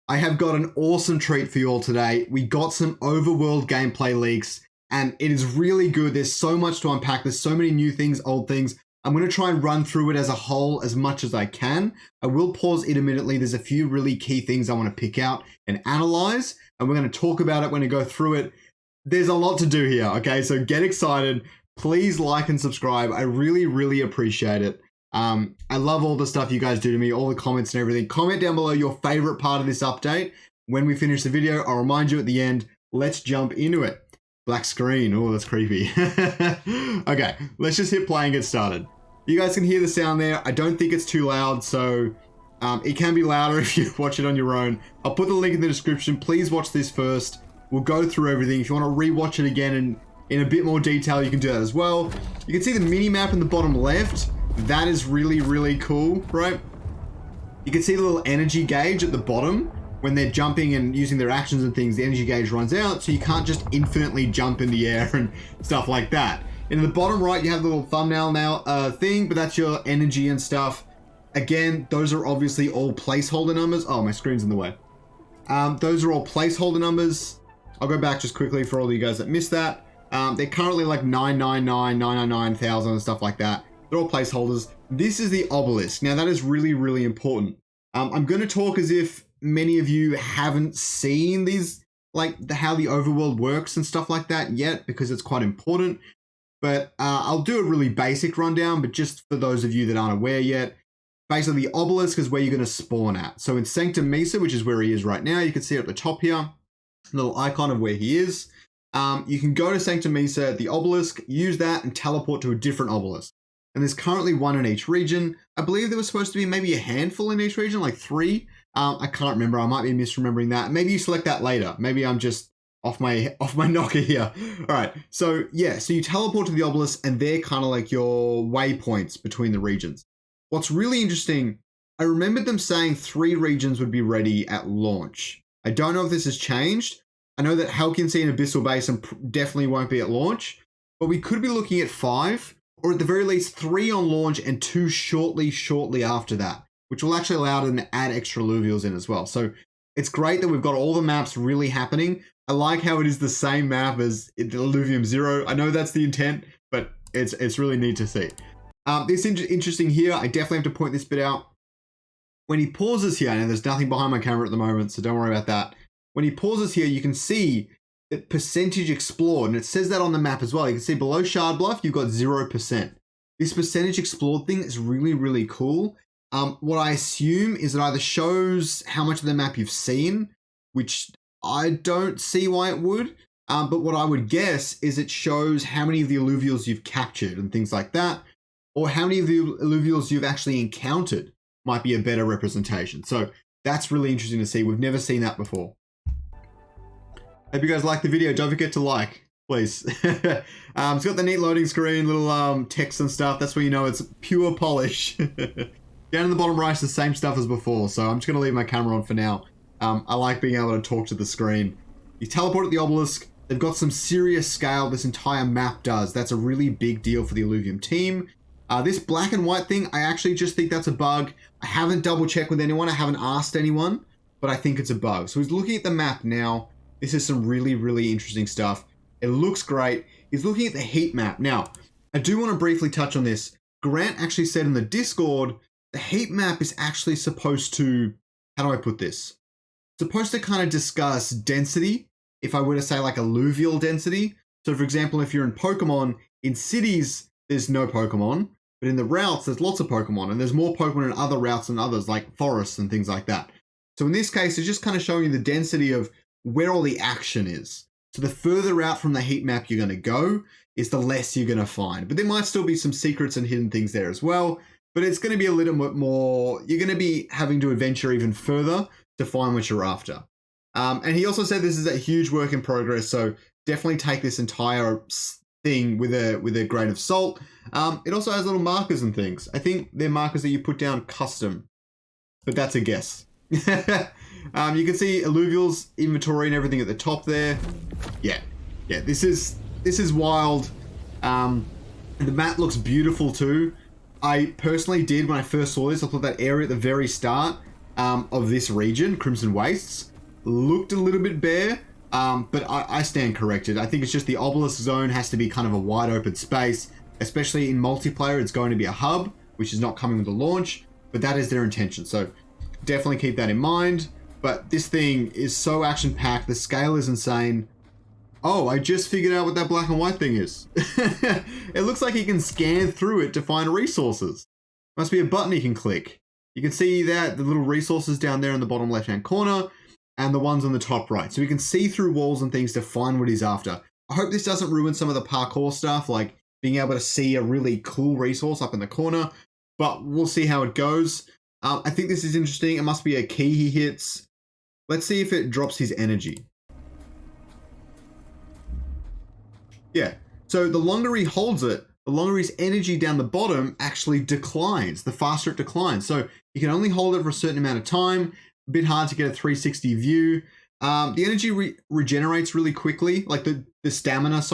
I have got an awesome treat for you all today. We got some Overworld gameplay leaks, and it is really good. There's so much to unpack. There's so many new things, old things. I'm going to try and run through it as a whole as much as I can. I will pause intermittently. There's a few really key things I want to pick out and analyze, and we're going to talk about it when we go through it. There's a lot to do here, okay? So get excited. Please like and subscribe. I really, really appreciate it. I love all the stuff you guys do to me, all the comments and everything. Comment down below your favorite part of this update. When we finish the video, I'll remind you at the end. Let's jump into it. Black screen. Oh, that's creepy. Okay, let's just hit play and get started. You guys can hear the sound there. I don't think it's too loud, so it can be louder if you watch it on your own. I'll put the link in the description. Please watch this first. We'll go through everything. If you want to rewatch it again and in a bit more detail, you can do that as well. You can see the mini map in the bottom left. That is really, really cool, right? You can see the little energy gauge at the bottom. When they're jumping and using their actions and things, the energy gauge runs out, so you can't just infinitely jump in the air and stuff like that. In the bottom right, you have the little thumbnail now thing, but that's your energy and stuff. Again, those are obviously all placeholder numbers. Oh, my screen's in the way. Those are all placeholder numbers. I'll go back just quickly for all of you guys that missed that. They're currently like 999, 999,000 and stuff like that. They're all placeholders. This is the obelisk. Now that is really, really important. I'm going to talk as if many of you haven't seen these, like how the overworld works and stuff like that yet, because it's quite important. But I'll do a really basic rundown, but just for those of you that aren't aware yet, basically the obelisk is where you're going to spawn at. So in Sanctum Mesa, which is where he is right now, you can see it at the top here, little icon of where he is. You can go to Sanctum Mesa at the obelisk, use that and teleport to a different obelisk. And there's currently one in each region. I believe there was supposed to be maybe a handful in each region, like 3. I can't remember. I might be misremembering that. Maybe you select that later. Maybe I'm just off my knocker here. All right. So yeah, so you teleport to the obelisk and they're kind of like your waypoints between the regions. What's really interesting, I remembered them saying 3 regions would be ready at launch. I don't know if this has changed. I know that Halcyon Sea and Abyssal Basin definitely won't be at launch, but we could be looking at 5. Or at the very least 3 on launch and 2 shortly after that, which will actually allow them to add extra alluvials in as well. So it's great that we've got all the maps really happening. I like how it is the same map as the Illuvium 0. I know that's the intent, but it's really neat to see. This interesting here, I definitely have to point this bit out. When he pauses here, and there's nothing behind my camera at the moment, so don't worry about that. When he pauses here, you can see that percentage explored, and it says that on the map as well. You can see below Shard Bluff, you've got 0%. This percentage explored thing is really, really cool. What I assume is it either shows how much of the map you've seen, which I don't see why it would, but what I would guess is it shows how many of the alluvials you've captured and things like that, or how many of the alluvials you've actually encountered might be a better representation. So that's really interesting to see. We've never seen that before. Hope you guys like the video. Don't forget to like, please. It's got the neat loading screen, little text and stuff. That's where you know it's pure polish. Down in the bottom right is the same stuff as before, so I'm just going to leave my camera on for now. I like being able to talk to the screen. You teleport at the obelisk. They've got some serious scale. This entire map does. That's a really big deal for the Illuvium team. This black and white thing, I actually just think that's a bug. I haven't double checked with anyone. I haven't asked anyone, but I think it's a bug. So he's looking at the map now. This is some really, really interesting stuff. It looks great. He's looking at the heat map. Now, I do want to briefly touch on this. Grant actually said in the Discord, the heat map is actually supposed to, how do I put this? Supposed to kind of discuss density, if I were to say like alluvial density. So for example, if you're in Pokemon, in cities, there's no Pokemon, but in the routes, there's lots of Pokemon, and there's more Pokemon in other routes than others, like forests and things like that. So in this case, it's just kind of showing you the density of where all the action is. So the further out from the heat map you're going to go is the less you're going to find. But there might still be some secrets and hidden things there as well. But it's going to be a little bit more, you're going to be having to adventure even further to find what you're after. And he also said this is a huge work in progress. So definitely take this entire thing with a grain of salt. It also has little markers and things. I think they're markers that you put down custom, but that's a guess. You can see alluvials inventory and everything at the top there. Yeah, this is wild. The map looks beautiful too. I personally did, when I first saw this, I thought that area at the very start of this region, Crimson Wastes, looked a little bit bare, but I stand corrected. I think it's just the Obelisk zone has to be kind of a wide open space, especially in multiplayer. It's going to be a hub, which is not coming with the launch, but that is their intention. So definitely keep that in mind. But this thing is so action-packed. The scale is insane. Oh, I just figured out what that black and white thing is. It looks like you can scan through it to find resources. Must be a button you can click. You can see that the little resources down there in the bottom left-hand corner and the ones on the top right. So we can see through walls and things to find what he's after. I hope this doesn't ruin some of the parkour stuff, like being able to see a really cool resource up in the corner, but we'll see how it goes. I think this is interesting. It must be a key he hits. Let's see if it drops his energy. Yeah, so the longer he holds it, the longer his energy down the bottom actually declines, the faster it declines. So you can only hold it for a certain amount of time. A bit hard to get a 360 view. The energy regenerates really quickly, like the stamina at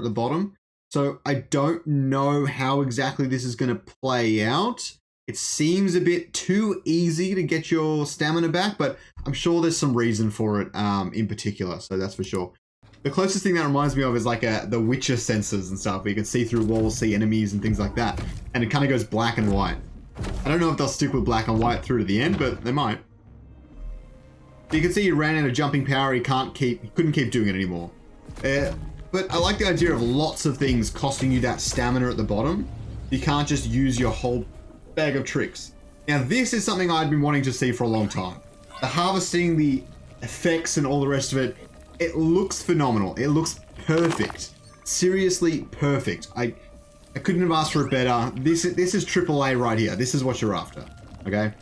the bottom. So I don't know how exactly this is going to play out. It seems a bit too easy to get your stamina back, but I'm sure there's some reason for it in particular, so that's for sure. The closest thing that reminds me of is like the Witcher sensors and stuff, where you can see through walls, see enemies and things like that, and it kind of goes black and white. I don't know if they'll stick with black and white through to the end, but they might. You can see he ran out of jumping power, he couldn't keep doing it anymore. But I like the idea of lots of things costing you that stamina at the bottom. You can't just use your whole bag of tricks. Now this is something I'd been wanting to see for a long time. The harvesting, the effects and all the rest of it, it looks phenomenal. It looks perfect. Seriously perfect. I couldn't have asked for it better. This is AAA right here. This is what you're after, okay?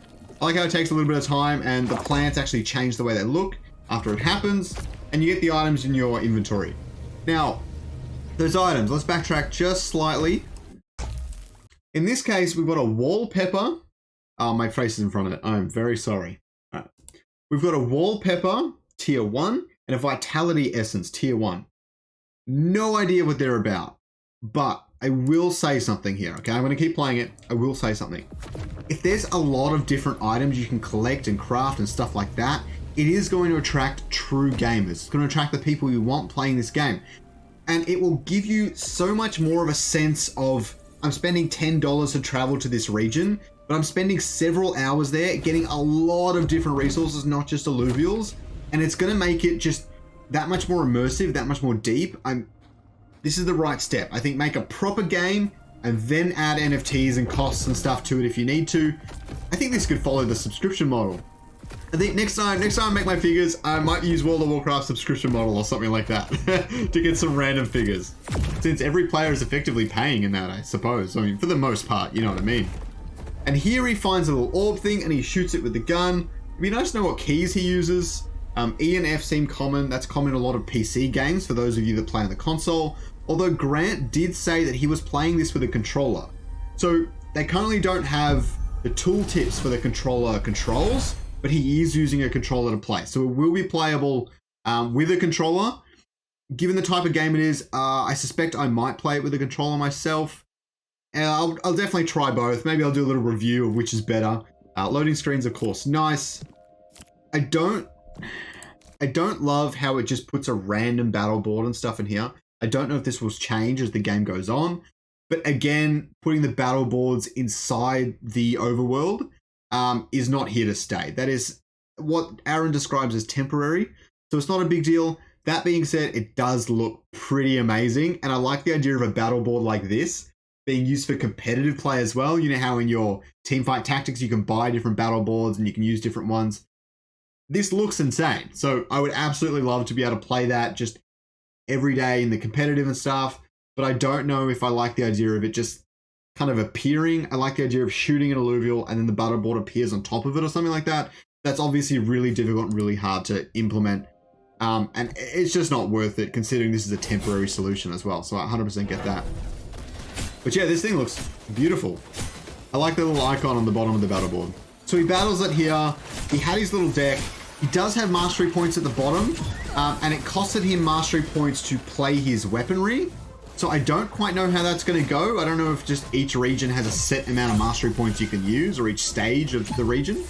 I like how it takes a little bit of time and the plants actually change the way they look after it happens, and you get the items in your inventory. Now, those items, let's backtrack just slightly. In this case, we've got a wallpaper. Oh, my face is in front of it. I'm very sorry. All right. We've got a wallpaper, tier 1, and a vitality essence, tier 1. No idea what they're about, but I will say something here, okay? I'm going to keep playing it. I will say something. If there's a lot of different items you can collect and craft and stuff like that, it is going to attract true gamers. It's going to attract the people you want playing this game. And it will give you so much more of a sense of, I'm spending $10 to travel to this region, but I'm spending several hours there getting a lot of different resources, not just alluvials. And it's going to make it just that much more immersive, that much more deep. This is the right step. I think make a proper game and then add NFTs and costs and stuff to it if you need to. I think this could follow the subscription model. I think next time I make my figures, I might use World of Warcraft subscription model or something like that to get some random figures. Since every player is effectively paying in that, I suppose. I mean, for the most part, you know what I mean. And here he finds a little orb thing and he shoots it with the gun. It'd be nice to know what keys he uses. E and F seem common. That's common in a lot of PC games for those of you that play on the console. Although Grant did say that he was playing this with a controller. So they currently don't have the tooltips for the controller controls, but he is using a controller to play. So it will be playable with a controller. Given the type of game it is, I suspect I might play it with a controller myself. I'll definitely try both. Maybe I'll do a little review of which is better. Loading screens, of course, nice. I don't love how it just puts a random battle board and stuff in here. I don't know if this will change as the game goes on. But again, putting the battle boards inside the overworld is not here to stay. That is what Aaron describes as temporary. So it's not a big deal. That being said, it does look pretty amazing. And I like the idea of a battle board like this being used for competitive play as well. You know how in your teamfight tactics, you can buy different battle boards and you can use different ones. This looks insane. So I would absolutely love to be able to play that just every day in the competitive and stuff. But I don't know if I like the idea of it just kind of appearing. I like the idea of shooting an alluvial and then the battle board appears on top of it or something like that. That's obviously really difficult and really hard to implement. And it's just not worth it considering this is a temporary solution as well. So I 100% get that. But yeah, this thing looks beautiful. I like the little icon on the bottom of the battle board. So he battles it here. He had his little deck. He does have mastery points at the bottom. And it costed him mastery points to play his weaponry. So I don't quite know how that's going to go. I don't know if just each region has a set amount of mastery points you can use or each stage of the region.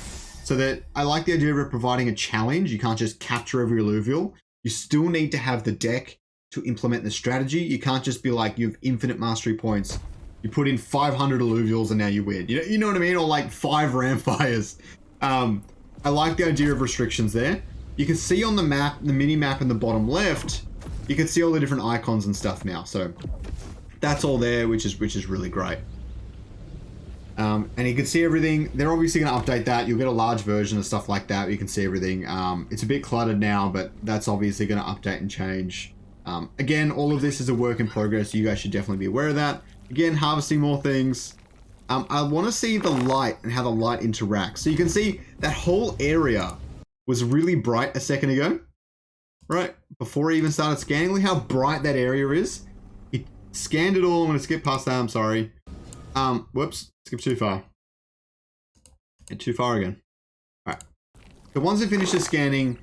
So that I like the idea of it providing a challenge. You can't just capture every alluvial. You still need to have the deck to implement the strategy. You can't just be like, you have infinite mastery points. You put in 500 alluvials and now you win. You know what I mean? Or like 5 ram fires. I like the idea of restrictions there. You can see on the map, the mini map in the bottom left, you can see all the different icons and stuff now. So that's all there, which is really great. And you can see everything. They're obviously going to update that. You'll get a large version of stuff like that. You can see everything. It's a bit cluttered now, but that's obviously going to update and change. Again, all of this is a work in progress. You guys should definitely be aware of that. Again, harvesting more things. I want to see the light and how the light interacts. So you can see that whole area was really bright a second ago, right? Before I even started scanning. Look how bright that area is. It scanned it all. I'm going to skip past that. I'm sorry. Whoops. Skip too far. And too far again. All right. So once it finishes scanning,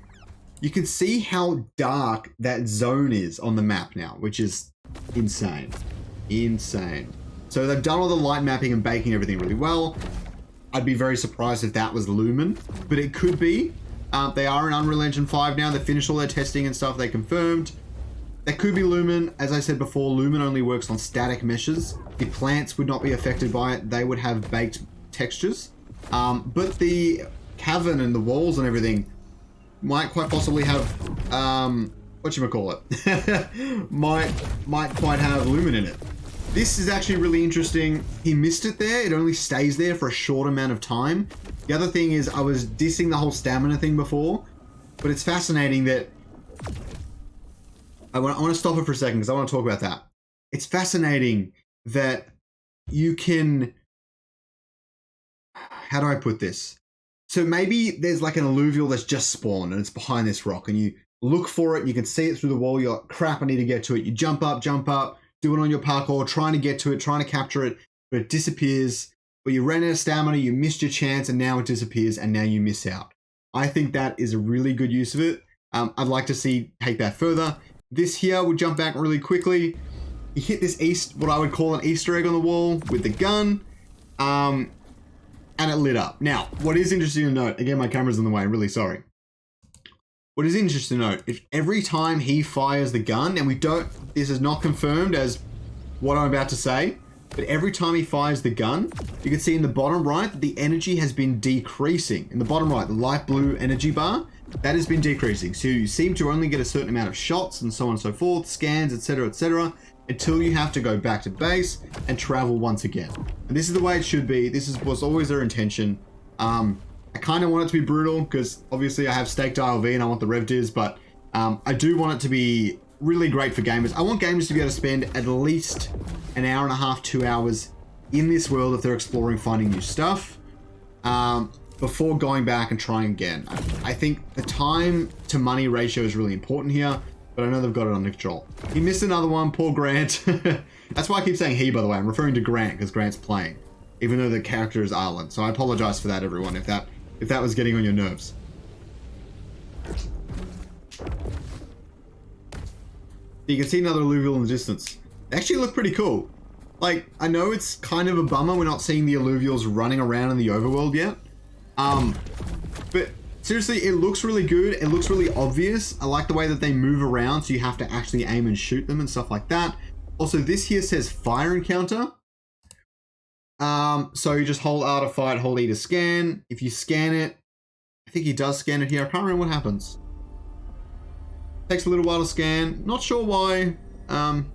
you can see how dark that zone is on the map now, which is insane. Insane. So they've done all the light mapping and baking everything really well. I'd be very surprised if that was Lumen, but it could be. They are in Unreal Engine 5 now. They finished all their testing and stuff. They confirmed. That could be Lumen. As I said before, Lumen only works on static meshes. The plants would not be affected by it. They would have baked textures. But the cavern and the walls and everything might quite possibly have, whatchamacallit, might quite have Lumen in it. This is actually really interesting. He missed it there. It only stays there for a short amount of time. The other thing is I was dissing the whole stamina thing before, but it's fascinating that I want to stop it for a second because I want to talk about that. It's fascinating that you can, how do I put this? So maybe there's like an alluvial that's just spawned and it's behind this rock and you look for it, you can see it through the wall, you're like, crap, I need to get to it. You jump up, do it on your parkour, trying to get to it, trying to capture it, but it disappears. But you ran out of stamina, you missed your chance, and now it disappears, and now you miss out. I think that is a really good use of it. I'd like to see take that further. This here, we'll jump back really quickly. You hit this what I would call an Easter egg on the wall with the gun, and it lit up. Now, what is interesting to note, again, my camera's in the way, I'm really sorry. What is interesting to note, if every time he fires the gun, and this is not confirmed as what I'm about to say, but every time he fires the gun, you can see in the bottom right that the energy has been decreasing. In the bottom right, the light blue energy bar, that has been decreasing. So you seem to only get a certain amount of shots and so on and so forth, scans, etc., until you have to go back to base and travel once again. And this is the way it should be. This was always their intention. I kind of want it to be brutal because obviously I have staked ILV and I want the rev diz, but I do want it to be really great for gamers. I want gamers to be able to spend at least an hour and a half, 2 hours in this world if they're exploring, finding new stuff, before going back and trying again. I think the time to money ratio is really important here, but I know they've got it under control. He missed another one, poor Grant. That's why I keep saying he, by the way. I'm referring to Grant because Grant's playing, even though the character is Arlen. So I apologize for that, everyone, if that was getting on your nerves. You can see another alluvial in the distance. They actually look pretty cool. Like, I know it's kind of a bummer we're not seeing the alluvials running around in the overworld yet. But seriously, it looks really good. It looks really obvious. I like the way that they move around, so you have to actually aim and shoot them and stuff like that. Also, this here says fire encounter. So you just hold R to fight, hold E to scan. If you scan it, I think he does scan it here. I can't remember what happens. Takes a little while to scan. Not sure why.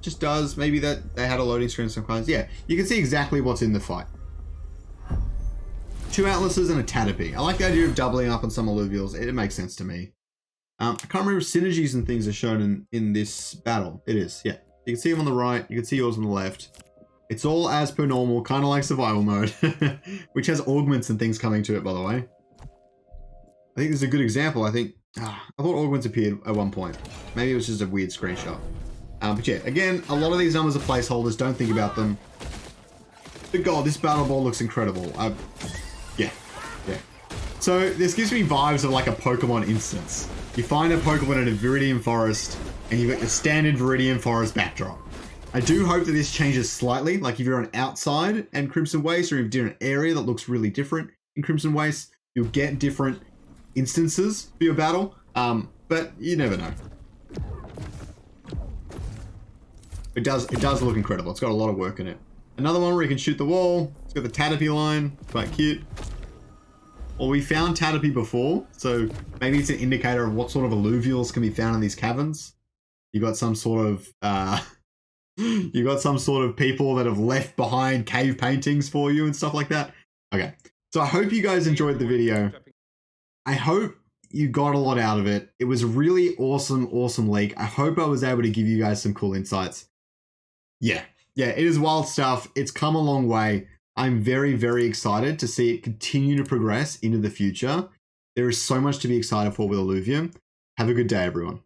Just does. Maybe that they had a loading screen sometimes. Yeah, you can see exactly what's in the fight. 2 atlases and a Tatterby. I like the idea of doubling up on some alluvials. It makes sense to me. I can't remember if synergies and things are shown in this battle. It is, yeah. You can see them on the right. You can see yours on the left. It's all as per normal, kind of like survival mode, which has augments and things coming to it, by the way. I think this is a good example. I thought augments appeared at one point. Maybe it was just a weird screenshot. But yeah, again, a lot of these numbers are placeholders. Don't think about them. But God, this battle ball looks incredible. Yeah. So this gives me vibes of like a Pokemon instance. You find a Pokemon in a Viridian Forest, and you've got your standard Viridian Forest backdrop. I do hope that this changes slightly. Like if you're on outside and Crimson Waste, or if you're in an area that looks really different in Crimson Waste, You'll get different instances for your battle, but you never know. It does look incredible. It's got a lot of work in it. Another one where you can shoot the wall. It's got the Tatterpy line. Quite cute. Well, we found Tatterpy before, so maybe it's an indicator of what sort of alluvials can be found in these caverns. You got some sort of people that have left behind cave paintings for you and stuff like that. Okay, so I hope you guys enjoyed the video. I hope you got a lot out of it. It was a really awesome leak. I hope I was able to give you guys some cool insights. Yeah, it is wild stuff. It's come a long way. I'm very excited to see it continue to progress into the future. There is so much to be excited for with Illuvium. Have a good day, everyone.